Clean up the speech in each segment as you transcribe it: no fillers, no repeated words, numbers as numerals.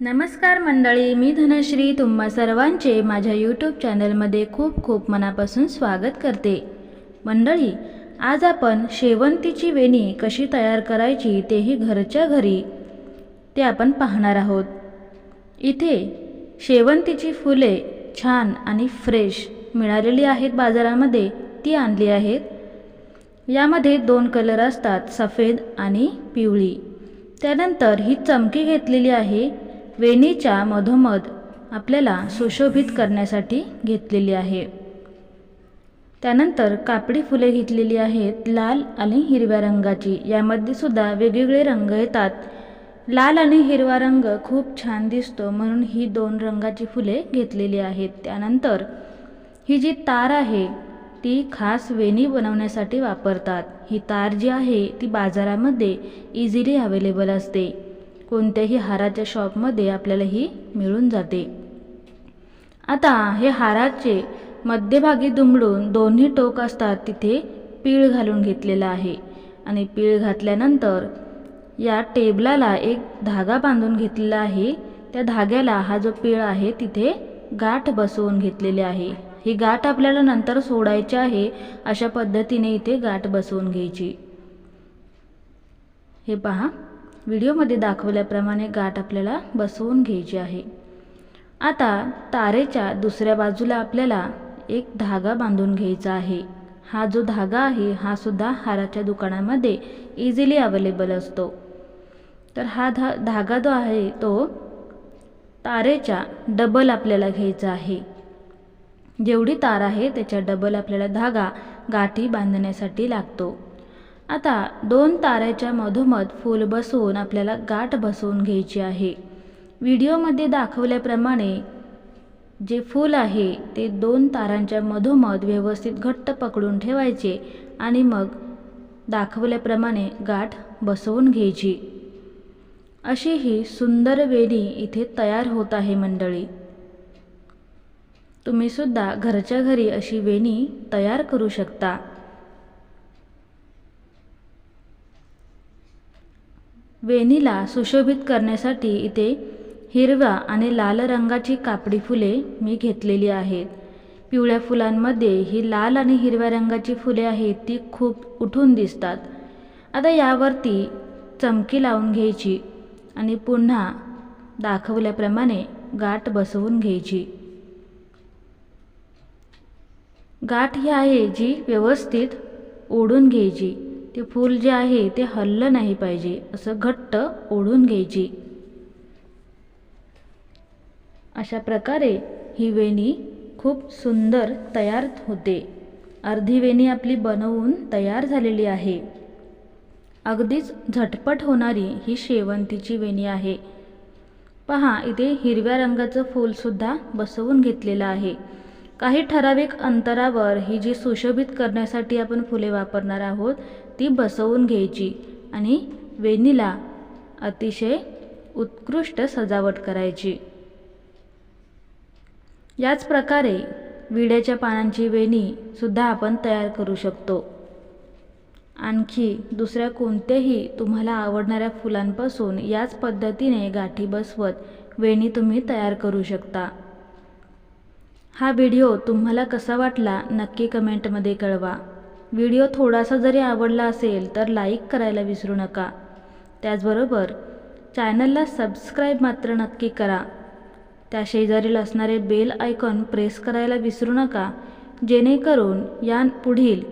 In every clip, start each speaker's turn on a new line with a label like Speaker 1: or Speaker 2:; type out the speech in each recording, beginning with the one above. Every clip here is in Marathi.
Speaker 1: नमस्कार मंडळी, मी धनश्री तुम्हा सर्वांचे माझ्या यूट्यूब चॅनलमध्ये खूप खूप मनापासून स्वागत करते। मंडळी, आज आपण शेवंतीची वेणी कशी तयार करायची तेही घरच्या घरी ते आपण पाहणार आहोत। इथे शेवंतीची फुले छान आणि फ्रेश मिळालेली आहेत बाजारामध्ये, ती आणली आहेत। यामध्ये दोन कलर असतात, सफेद आणि पिवळी। त्यानंतर ही चमकी घेतलेली आहे, वेणीच्या मधोमध आपल्याला सुशोभित करण्यासाठी घेतलेली आहे। त्यानंतर कापडी फुले घेतलेली आहेत, लाल आणि हिरव्या रंगाची। यामध्ये सुद्धा वेगवेगळे रंग येतात। लाल आणि हिरवा रंग खूप छान दिसतो म्हणून ही दोन रंगाची फुले घेतलेली आहेत। त्यानंतर ही जी तार आहे ती खास वेणी बनवण्यासाठी वापरतात। ही तार जी आहे ती बाजारामध्ये इझिली अवेलेबल असते। कोणत्याही हाराच्या शॉपमध्ये आपल्याला ही मिळून जाते। आता हे हाराचे मध्यभागी दुमडून दोन्ही टोक असतात तिथे पीळ घालून घेतलेला आहे आणि पीळ घातल्यानंतर या टेबलाला एक धागा बांधून घेतलेला आहे। त्या धाग्याला हा जो पीळ आहे तिथे गाठ बसवून घेतलेली आहे। ही गाठ आपल्याला नंतर सोडायची आहे, अशा पद्धतीने इथे गाठ बसवून घ्यायची। हे पहा, व्हिडिओमध्ये दाखवल्याप्रमाणे गाठ आपल्याला बसवून घ्यायची आहे। आता तारेच्या दुसऱ्या बाजूला आपल्याला एक धागा बांधून घ्यायचा आहे। हा जो धागा आहे हा सुद्धा हाराच्या दुकानामध्ये इझिली अवेलेबल असतो। तर हा धागा जो आहे तो तारेच्या डबल आपल्याला घ्यायचा आहे। जेवढी तार आहे त्याच्या डबल आपल्याला धागा गाठी बांधण्यासाठी लागतो। आता दोन तारेच्या मधोमध फूल बसवून आपल्याला गाठ बसवून घ्यायची आहे। व्हिडिओमध्ये दाखवल्याप्रमाणे जे फूल आहे ते दोन तारांच्या मधोमध व्यवस्थित घट्ट पकडून ठेवायचे आणि मग दाखवल्याप्रमाणे गाठ बसवून घ्यायची। अशी ही सुंदर वेणी इथे तयार होत आहे मंडळी। तुम्ही सुद्धा घरच्या घरी अशी वेणी तयार करू शकता। वेणीला सुशोभित करण्यासाठी इथे हिरव्या आणि लाल रंगाची कापडी फुले मी घेतलेली आहेत। पिवळ्या फुलांमध्ये ही लाल आणि हिरव्या रंगाची फुले आहेत ती खूप उठून दिसतात। आता यावरती चमकी लावून घ्यायची आणि पुन्हा दाखवल्याप्रमाणे गाठ बसवून घ्यायची। गाठ ही आहे जी व्यवस्थित ओढून घ्यायची। ते फूल जे आहे ते हललं नाही पाहिजे, असं घट्ट ओढून घ्यायची। अशा प्रकारे ही वेणी खूप सुंदर तयार होते। अर्धी वेणी आपली बनवून तयार झालेली आहे। अगदीच झटपट होणारी ही शेवंतीची वेणी आहे। पहा, इथे हिरव्या रंगाचं फूल सुद्धा बसवून घेतलेलं आहे। काही ठराविक अंतरावर ही जी सुशोभित करण्यासाठी आपण फुले वापरणार आहोत ती बसवून घ्यायची आणि वेणीला अतिशय उत्कृष्ट सजावट करायची। याच प्रकारे विड्याच्या पानांची वेणी सुद्धा आपण तयार करू शकतो। आणखी दुसऱ्या कोणत्याही तुम्हाला आवडणाऱ्या फुलांपासून याच पद्धतीने गाठी बसवत वेणी तुम्ही तयार करू शकता। हा व्हिडिओ तुम्हाला कसा वाटला नक्की कमेंटमध्ये कळवा। व्हिडिओ थोडासा जरी आवडला असेल तर लाईक करायला विसरू नका। त्याचबरोबर चॅनलला सबस्क्राईब मात्र नक्की करा। त्या शेजारील असणारे बेल आयकॉन प्रेस करायला विसरू नका, जेणेकरून या पुढील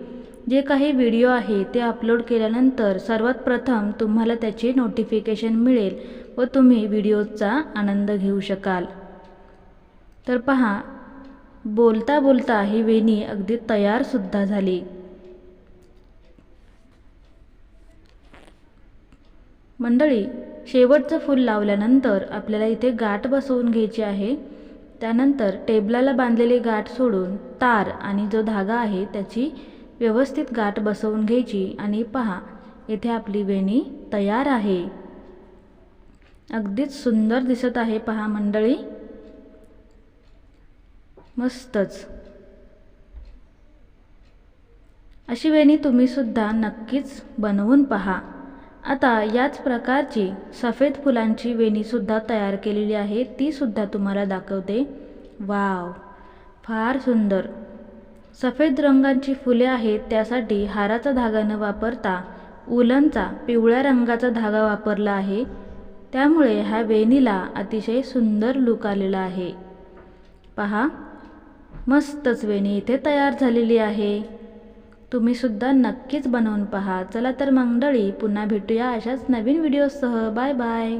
Speaker 1: जे काही व्हिडिओ आहे ते अपलोड केल्यानंतर सर्वात प्रथम तुम्हाला त्याचे नोटिफिकेशन मिळेल व तुम्ही व्हिडिओचा आनंद घेऊ शकाल। तर पहा, बोलता बोलता ही वेणी अगदी तयार सुद्धा झाली। मंडळी, शेवटचं फूल लावल्यानंतर आपल्याला इथे गाठ बसवून घ्यायची आहे। त्यानंतर टेबलाला बांधलेली गाठ सोडून तार आणि जो धागा आहे त्याची व्यवस्थित गाठ बसवून घ्यायची आणि पहा, इथे आपली वेणी तयार आहे। अगदीच सुंदर दिसत आहे पहा मंडळी, मस्तच। अशी वेणी तुम्ही सुद्धा नक्कीच बनवून पहा आता याच प्रकारची सफेद फुलांची वेणीसुद्धा तयार केलेली आहे, तीसुद्धा तुम्हाला दाखवते. वाव, फार सुंदर सफेद रंगाची फुले आहेत. त्यासाठी हाराचा धागा न वापरता उलनचा पिवळ्या रंगाचा धागा वापरला आहे. त्यामुळे ह्या वेणीला अतिशय सुंदर लुक आलेला आहे. पहा, मस्तच वेणी इथे तयार झालेली आहे. तुम्हीसुद्धा नक्कीच बनवून पहा. चला तर मंडळी, पुन्हा भेटूया अशाच नवीन व्हिडिओसह. Bye bye.